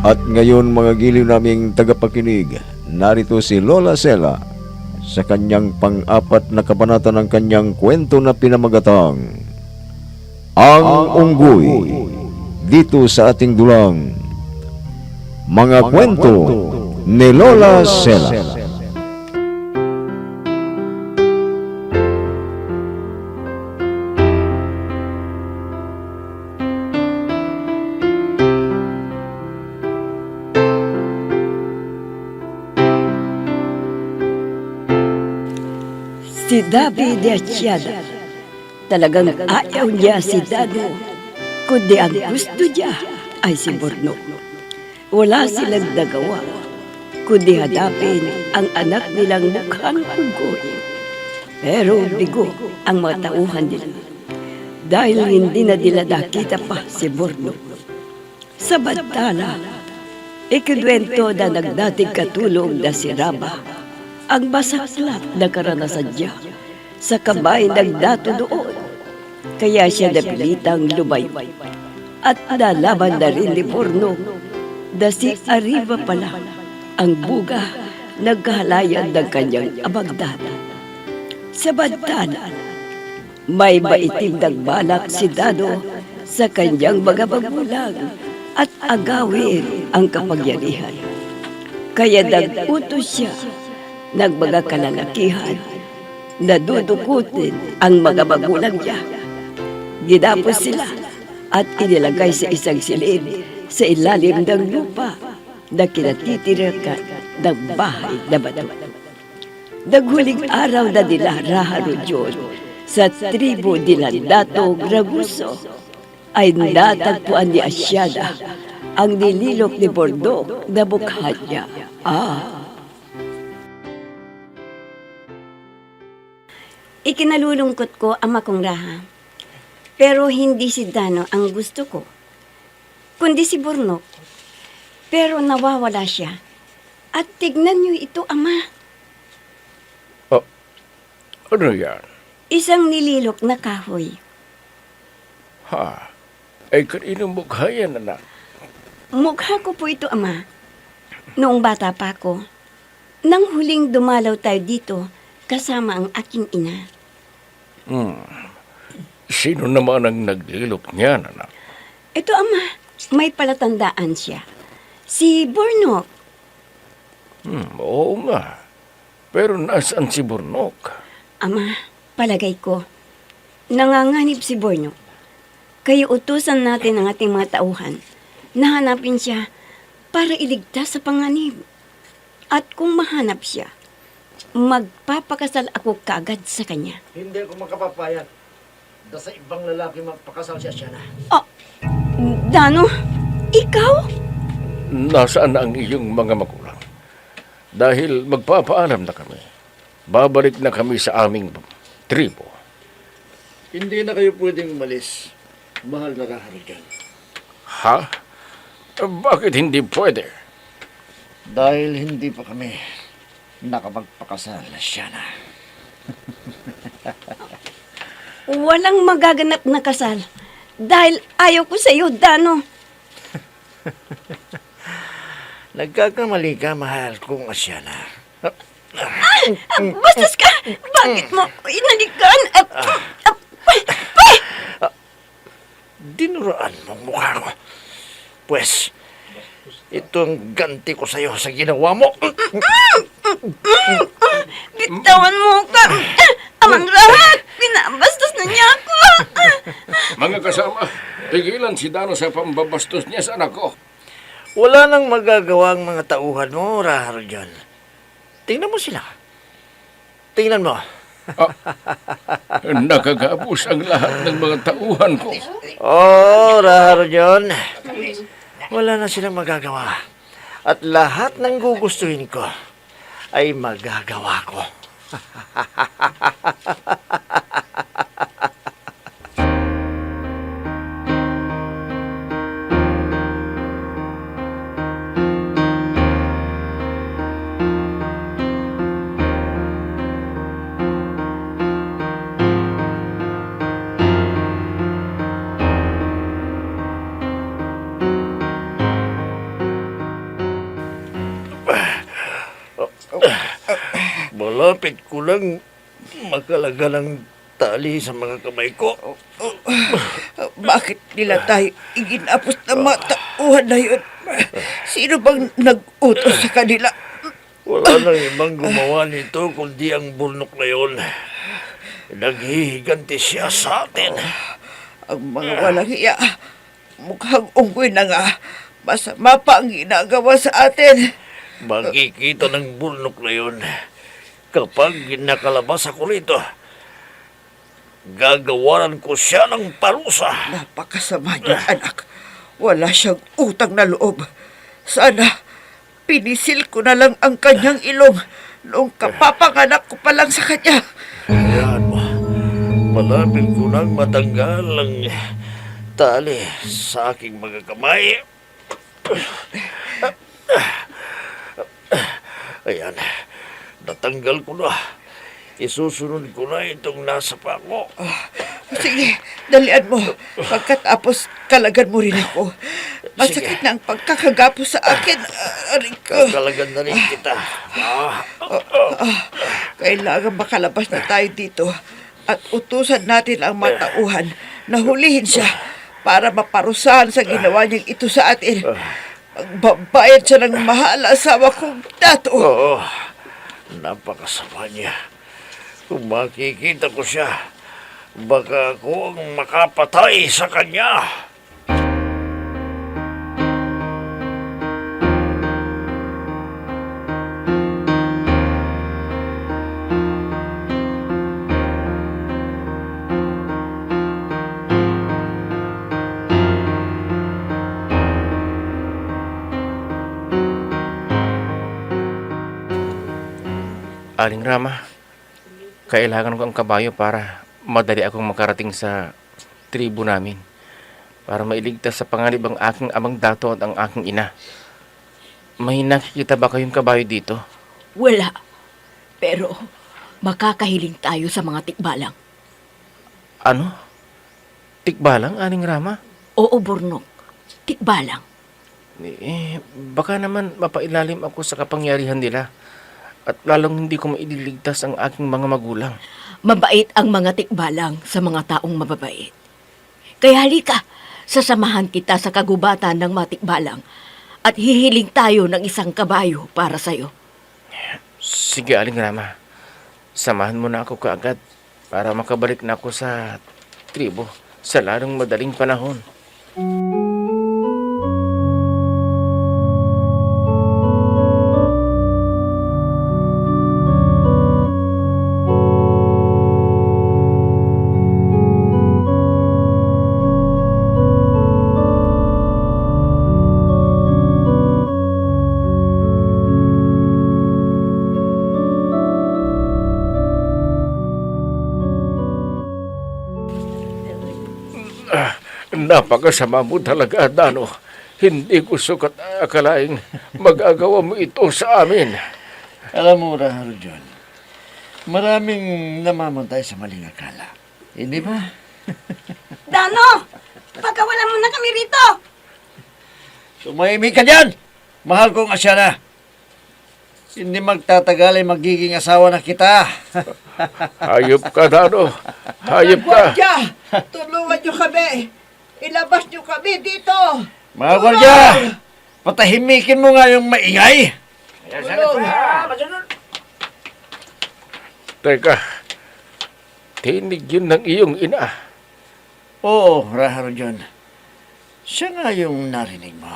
At ngayon mga giliw naming tagapakinig, narito si Lola Sela sa kanyang pang-apat na kabanata ng kanyang kwento na pinamagatang Ang Unggoy, dito sa ating dulang Mga Kwento ni Lola Sela. Si David de Achiada, talagang ayaw niya si Dado, kundi ang gusto niya ay si Borno. Wala silang nagawa, kundi hadapin ang anak nilang mukhang unggoy. Pero bigo ang mga tauhan nila, dahil hindi na nila nakita pa si Borno. Sa bantala, ikinwento na nagdating katulong na si Raba, ang masaklat na karanasan niya sa kamay ng dato doon. Kaya siya napilitang lumayo. At nalaman na rin ni Borno na si Arriba pala ang buga nagkahalayan ng kanyang abagdada. Sa bantala, may maitim ng balak si Dado sa kanyang mga magulang at agawin ang kapangyarihan. Kaya nag-utos siya ng mga kalalakihan na dudukutin ang mga magulang niya. Ginapos sila at inilagay sa isang silid sa ilalim ng lupa na kinatitirakan ng bahay na bato. Naghuling araw na nila Raharudyon sa tribo nila Datong Raguso ay natagpuan ni Asyada ang nililok ni Bordo na mukha niya. Ikinalulungkot ko ama kong Raha. Pero hindi si Dano ang gusto ko, kundi si Bornok. Pero nawawala siya. At tignan niyo ito, ama. Ano yan? Isang nililok na kahoy. Ay kaninong mukha yan, anak? Mukha ko po ito, ama. Noong bata pa ako, nang huling dumalaw tayo dito kasama ang aking ina. Sino naman ang naglilok niyan, anak? Ito, ama. May palatandaan siya. Si Bornok. Oo nga. Pero nasaan si Bornok? Ama, palagay ko, nanganganib si Bornok. Kaya utusan natin ang ating mga tauhan na hanapin siya para iligtas sa panganib. At kung mahanap siya, magpapakasal ako kaagad sa kanya. Hindi ako makapapayag na sa ibang lalaki magpakasal siya na. Dano, ikaw? Nasaan na ang iyong mga magulang? Dahil magpapaalam na kami. Babalik na kami sa aming tribo. Hindi na kayo pwedeng umalis. Mahal na Raharudyan. Ha? Bakit hindi pwede? Dahil hindi pa kami nakapagpakasal siya na. Walang magaganap na kasal. Dahil ayaw ko sa iyo, Dano. Nagkakamali ka, mahal kong Asyana. Bastos ka! Bakit mo inalikan? Dinuraan mong mukha ko. Pues, itong ganti ko sa'yo sa ginawa mo. Bitawan mo ka! Amang Rahat! Pinabastos na niya ako! Mga kasama, pigilan si Dano sa pambabastos niya sa anak ko. Wala nang magagawa ang mga tauhan mo, Raharudyan. Tingnan mo sila. Tingnan mo. Nakagapos ang lahat ng mga tauhan ko. Raharudyan. Wala na silang magagawa. At lahat ng gugustuhin ko ay magagawa ko. Malapit ko lang makalaga ng tali sa mga kamay ko. Bakit nila tayo iginapos ng mga tauhan na yun? Sino bang nag-utos sa kanila? Wala nang ibang gumawa nito kundi ang burnok na yun. Naghihiganti siya sa atin. Ang mga walang iya, mukhang unggoy na nga. Masama pa ang ginagawa sa atin. Makikita ng burnok na yun kapag nakalabas ako rito. Gagawaran ko siya ng parusa. Napakasama niya, anak. Wala siyang utang na loob. Sana, pinisil ko na lang ang kanyang ilong noong kapapanganak ko pa lang sa kanya. Ayan mo. Malapit ko nang matanggal ang tali sa aking mga kamay. Ayan. Natanggal ko na. Isusunod ko na itong nasa pa ko. Sige, dalian mo. Pagkatapos, kalagan mo rin ako. Masakit Sige. na ang pagkakagapos sa akin. Aray ko. Kakalagan na rin kita. Kailangan makalabas na tayo dito at utusan natin ang matauhan na hulihin siya para maparusahan sa ginawa niyang ito sa atin. Magbabayad siya ng mahal asawa kong dato. Oo. Napakasama niya. Kung makikita ko siya, baka ako ang makapatay sa kanya. Aling Rama, kailangan ko ang kabayo para madali akong makarating sa tribo namin. Para mailigtas sa panganib ang aking amang dato at ang aking ina. May nakikita ba kayong kabayo dito? Wala. Pero makakahiling tayo sa mga tikbalang. Ano? Tikbalang, Aling Rama? Oo, Burnok. Tikbalang. Baka naman mapailalim ako sa kapangyarihan nila. At lalong hindi ko maililigtas ang aking mga magulang. Mabait ang mga tikbalang sa mga taong mababait. Kaya halika, sasamahan kita sa kagubatan ng mga tikbalang at hihiling tayo ng isang kabayo para sa'yo. Sige, Aling Rama. Samahan mo na ako kaagad para makabalik na ako sa tribo sa lalong madaling panahon. Napakasama mo talaga, Dano. Hindi ko sukat akalaing magagawa mo ito sa amin. Alam mo, Raharo John, maraming namamatay sa maling akala. Hindi ba? Dano! Pagkawalan mo na kami rito! Sumahimik ka dyan! Mahal kong Asyana. Hindi magtatagal ay magiging asawa na kita. Hayop ka, Dano. Hayop ka. Gwardiya, tulungan niyo kami. Ilabas niyo kami dito. Mga gwardiya, patahimikin mo nga yung maingay. Teka, tinig yun ng iyong ina. Oo, Raharo John. Siya nga yung narinig mo.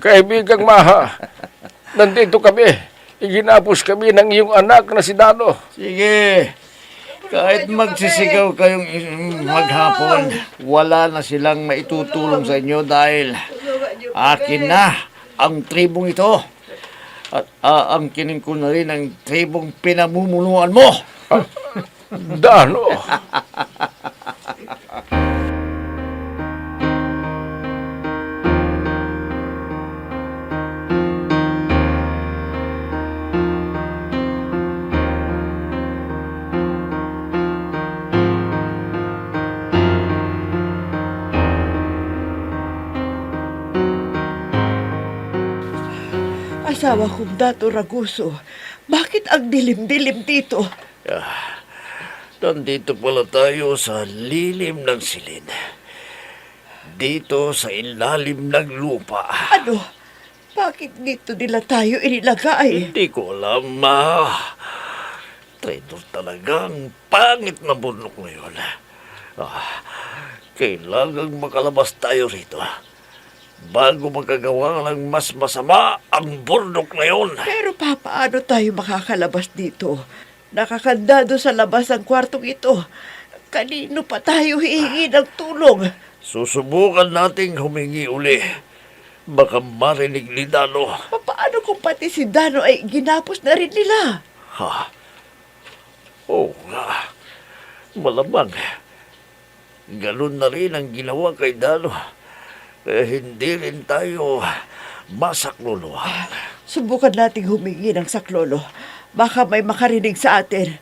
Kaibigang Maha, nandito kami. Iginapos kami ng iyong anak na si Dano. Sige, kahit magsisigaw kayong maghapon, wala na silang maitutulong sa inyo dahil akin na ang tribong ito. At aangkinin ko na rin ang tribong pinamumunuan mo. Dano. Asawa kong Dato Raguso, Bakit ang dilim-dilim dito? Nandito pala tayo sa lilim ng silid. Dito sa ilalim ng lupa. Ano? Bakit dito nila tayo inilagay? Hindi ko alam, ma. Traitor talagang pangit na bundok ngayon. Kailangang makalabas tayo rito bago magagawa ng mas masama ang bundok na yun. Pero paano tayo makakalabas dito? Nakakandado sa labas ng kwartong ito. Kanino pa tayo hihingi ng tulong? Susubukan nating humingi uli. Baka marinig ni Dano. Paano kung pati si Dano ay ginapos na rin nila? Oo nga. Malamang. Ganun na rin ang ginawa kay Dano. Hindi rin tayo masakluluhan. Subukan nating humingi ng saklolo. Baka may makarinig sa atin.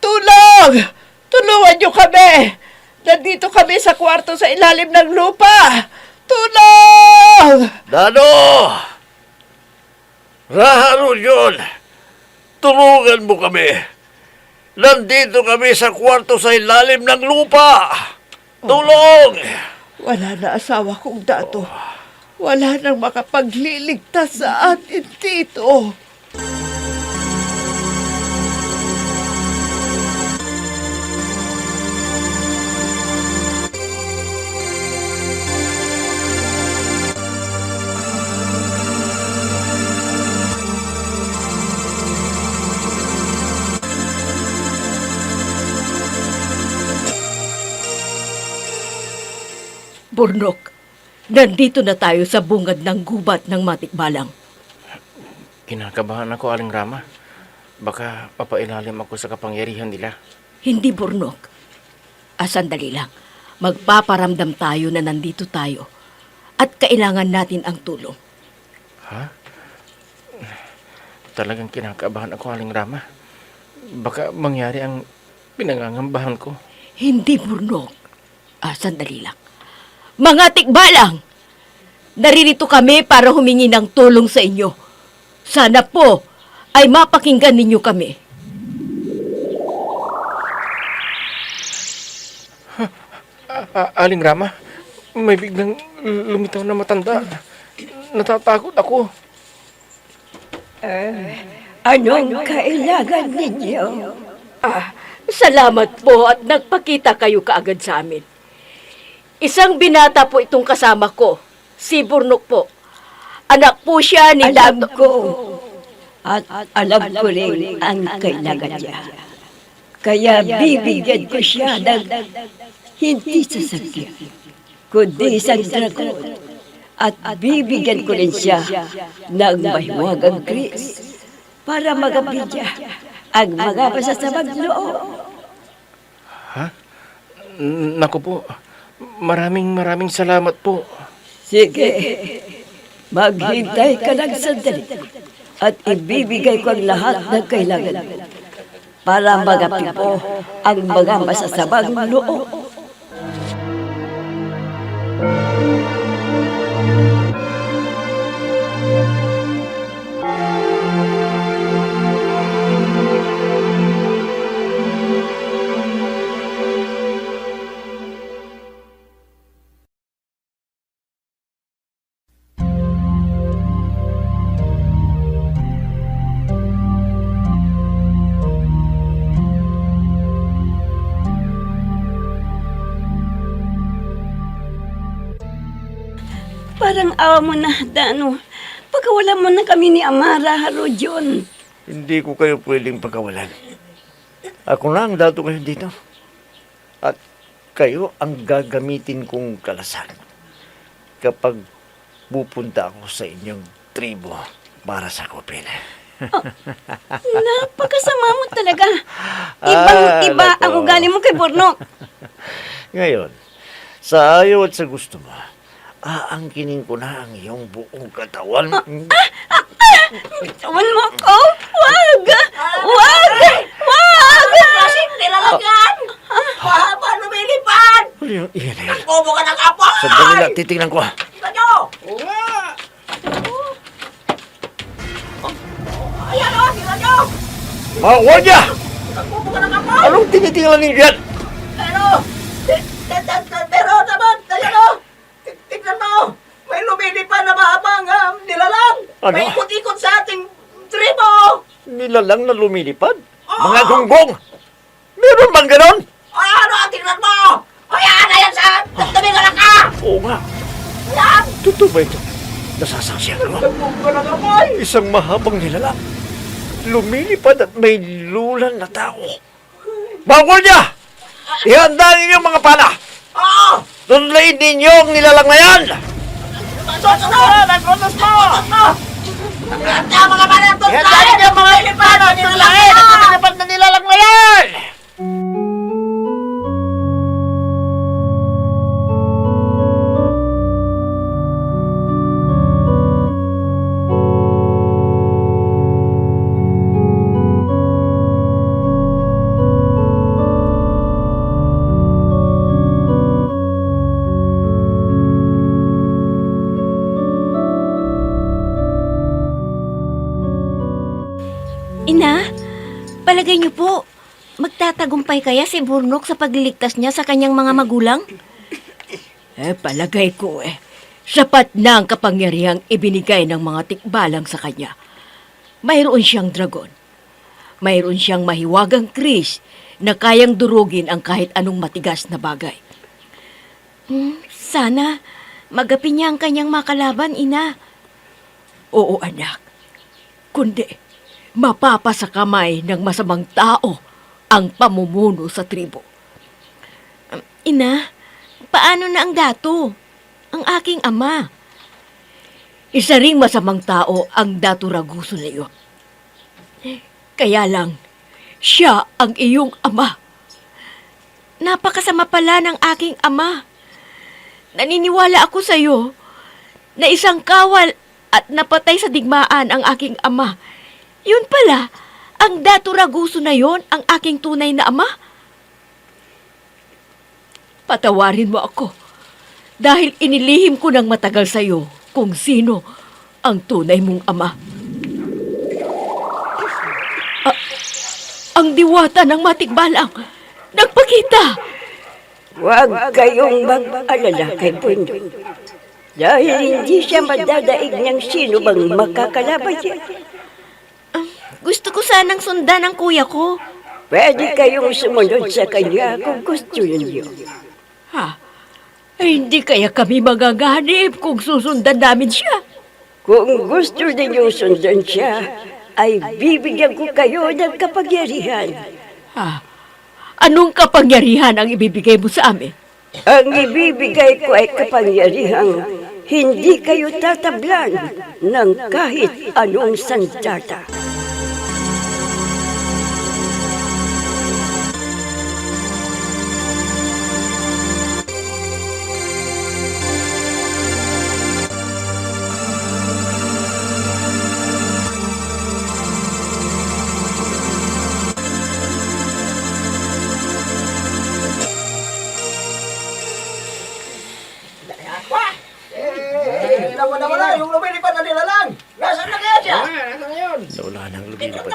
Tulong! Tulungan niyo kami! Nandito kami sa kwarto sa ilalim ng lupa! Tulong! Dano! Raharo yun! Tulungan mo kami! Nandito kami sa kwarto sa ilalim ng lupa! Tulong! Wala na asawa kong dato. Wala nang makapagliligtas sa atin dito. Burnok, nandito na tayo sa bungad ng gubat ng Matikbalang. Kinakabahan ako, Aling Rama. Baka papailalim ako sa kapangyarihan nila. Hindi, Burnok. Sandali lang. Magpaparamdam tayo na nandito tayo at kailangan natin ang tulong. Talagang kinakabahan ako, Aling Rama. Baka mangyari ang pinangangambahan ko. Hindi, Burnok. Sandali lang. Mga Tikbalang! Naririto kami para humingi ng tulong sa inyo. Sana po ay mapakinggan ninyo kami. Aling Rama, may biglang lumitaw na matanda. Natatakot ako. Anong kailangan ninyo? Salamat po at nagpakita kayo kaagad sa amin. Isang binata po itong kasama ko, si Burnok po. Anak po siya ni Alam Dato. ko at alam ko rin ang kailangan niya. Kaya bibigyan ko siya ng hindi sasakyan, kundi isang dragon. At bibigyan ko rin siya ng mahiwagang Chris para magabi niya ang mga masasamang loob. Naku po, maraming salamat po. Sige, maghintay ka ng sandali at ibibigay ko ang lahat ng kailangan mo para magapi po ang mga masasamang loob. Parang awa mo na, Dano. Pagkawala mo na kami ni Amara, Rodyon. Hindi ko kayo pwedeng pagkawalan. Ako na ang dato kayo dito. At kayo ang gagamitin kong kalasan kapag pupunta ako sa inyong tribo para sa kopil. Napakasama mo talaga. Ibang-iba nako. ang ugali mo kay Burnok. Ngayon, sa ayaw at sa gusto mo, aangkinin ko na ang iyong buong katawan. Bitawan mo ako. Wag! Wag! Wag! Kasi nilalagyan! Paano lumilipad? Ano yung iyan na yan? Kubo ka ng apoy! Sandali lang, titignan ko. Tingnan nyo! Ayan o, Mga gwardiya! Nagpupo ka ng apoy! Anong tinitingnan ninyo yan? Pero, pero naman, ayan o! Tignan mo! May lumilipad na mahabang nilalang! Ano? May ikot-ikot sa ating tribo! Nilalang na lumilipad? Mga gonggong! Meron bang ganon? Ay, ano, tignan mo! Ayan, ayan sa tabi ka lang ka! Oo nga. Ayan! Totoo ba ito? Nasasaksiyan mo. Nagpupo ka ng apoy! Isang mahabang nilalang. Lumilipad at may lulan na tao. Mga gwardiya! Ihanda ninyo ang mga pala! Oo! Tunlayin ninyo ang nilalang na yan! Susunod! Nagputos mo! Tama ka ba ng tutlain? Ihanda ninyo ang mga Lumilipad na nilalang ang lumilipad na nilalang na yan! Ina, palagay niyo po, magtatagumpay kaya si Burnok sa pagliligtas niya sa kanyang mga magulang? Palagay ko sapat na ang kapangyarihang ibinigay ng mga tikbalang sa kanya. Mayroon siyang dragon. Mayroon siyang mahiwagang Kris na kayang durugin ang kahit anong matigas na bagay. Sana magapin niya ang kanyang makalaban, Ina. Oo, anak. Kundi, mapapasa kamay ng masamang tao ang pamumuno sa tribo. Ina, paano na ang dato? Ang aking ama. Isa ring masamang tao ang Dato Raguso na iyon. Kaya lang, siya ang iyong ama. Napakasama pala ng aking ama. Naniniwala ako sa iyo na isang kawal at napatay sa digmaan ang aking ama. Yun pala, ang Dato Raguso na yon ang aking tunay na ama. Patawarin mo ako dahil inilihim ko ng matagal sa iyo kung sino ang tunay mong ama. Ang diwata ng matikbalang nagpakita. Huwag kayong mag-alala kay Pundo. Dahil hindi siya madadaig ng sino bang makakalaban niya. Gusto ko sanang sundan ang kuya ko. Pwede kayong sumunod sa kanya kung gusto niyo. Hindi kaya kami magaganib kung susundan namin siya. Kung gusto ninyong sundan siya, ay bibigyan ko kayo ng kapangyarihan. Anong kapangyarihan ang ibibigay mo sa amin? Ang ibibigay ko ay kapangyarihang hindi kayo tatablan ng kahit anong sandata. Nawala yung lumilipad na nilalang! Nasaan na kaya siya? Nawala nang lumilipad.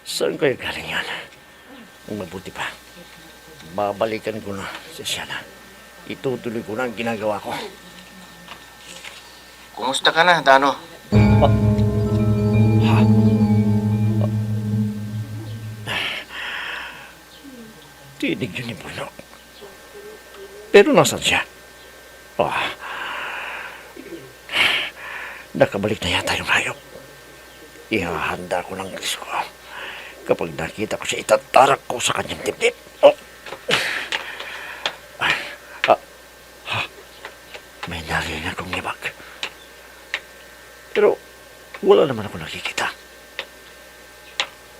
Saan kayo galing yan? Ang mabuti pa, babalikan ko na si Siana. Itutuloy ko na ang ginagawa ko. Kumusta ka na, Dano? Tinig yun ni Bruno. Pero nasan siya? Nakabalik na yata yung hayop. Ihahanda ko ng krisko. Kapag nakita ko siya, itatarak ko sa kanyang dibdib. May narinig akong nibag. Pero wala naman ako nakikita.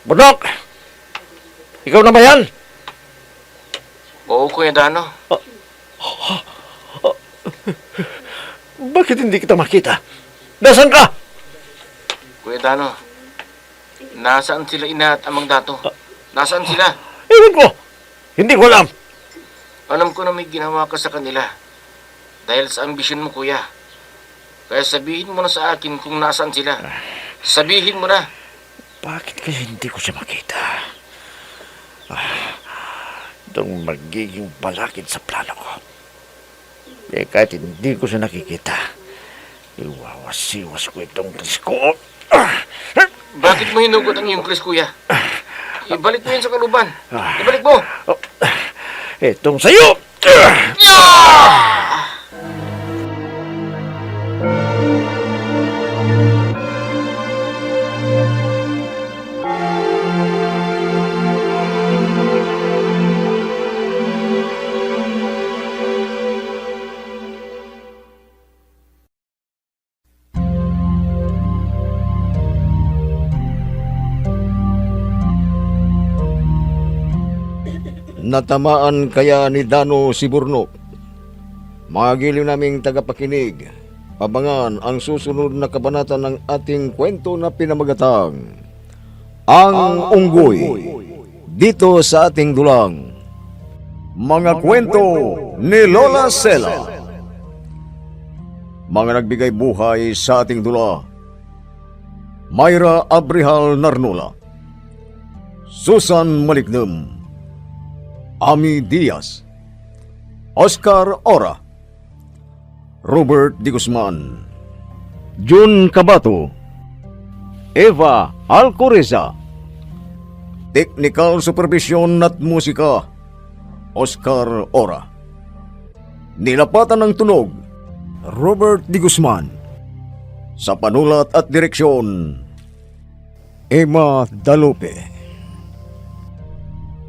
Bunok! Ikaw na ba yan? Oo, Kuya Dano. Bakit hindi kita makita? Nasaan ka? Kuya Dano, nasaan sila ina at amang dato? Nasaan sila? Ewan ko. Hindi ko alam. Alam ko na may ginawa ka sa kanila. Dahil sa ambisyon mo, Kuya. Kaya sabihin mo na sa akin kung nasaan sila. Sabihin mo na. Bakit kaya hindi ko siya makita? Itong magiging balakid sa plano ko. Kahit hindi ko siya nakikita, iwawasiwas ko itong tris ko. Bakit mo hinugot ang iyong kris, kuya? Ibalik mo yun sa kaluban. Ibalik mo! Itong sayo! Natamaan kaya ni Dano si Burnok? Mga giliw naming tagapakinig, abangan ang susunod na kabanata ng ating kwento na pinamagatang Ang Unggoy, dito sa ating dulang Mga Kwento ni Lola Sela. Mga nagbigay buhay sa ating dula: Myra Abrihal Narnola, Susan Maliknum, Ami Diaz, Oscar Ora, Robert Di Guzman, Jun Cabato, Eva Alcoreza. Technical Supervision at Musika, Oscar Ora. Nilapatan ng tunog, Robert Di Guzman. Sa panulat at direksyon, Emma Dalupe.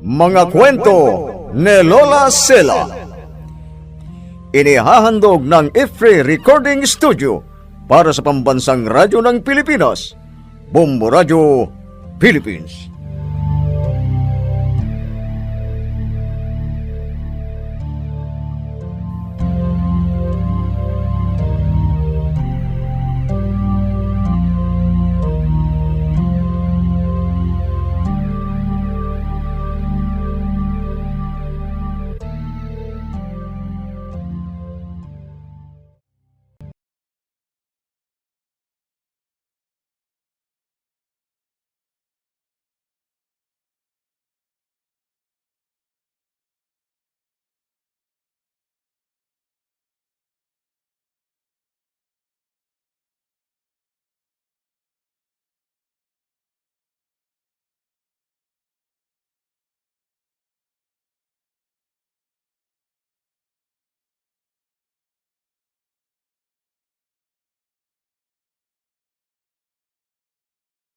Mga Kwento ni Lola Sela. Inihahandog ng IFRI Recording Studio para sa Pambansang Radyo ng Pilipinas, Bombo Radio, Philippines.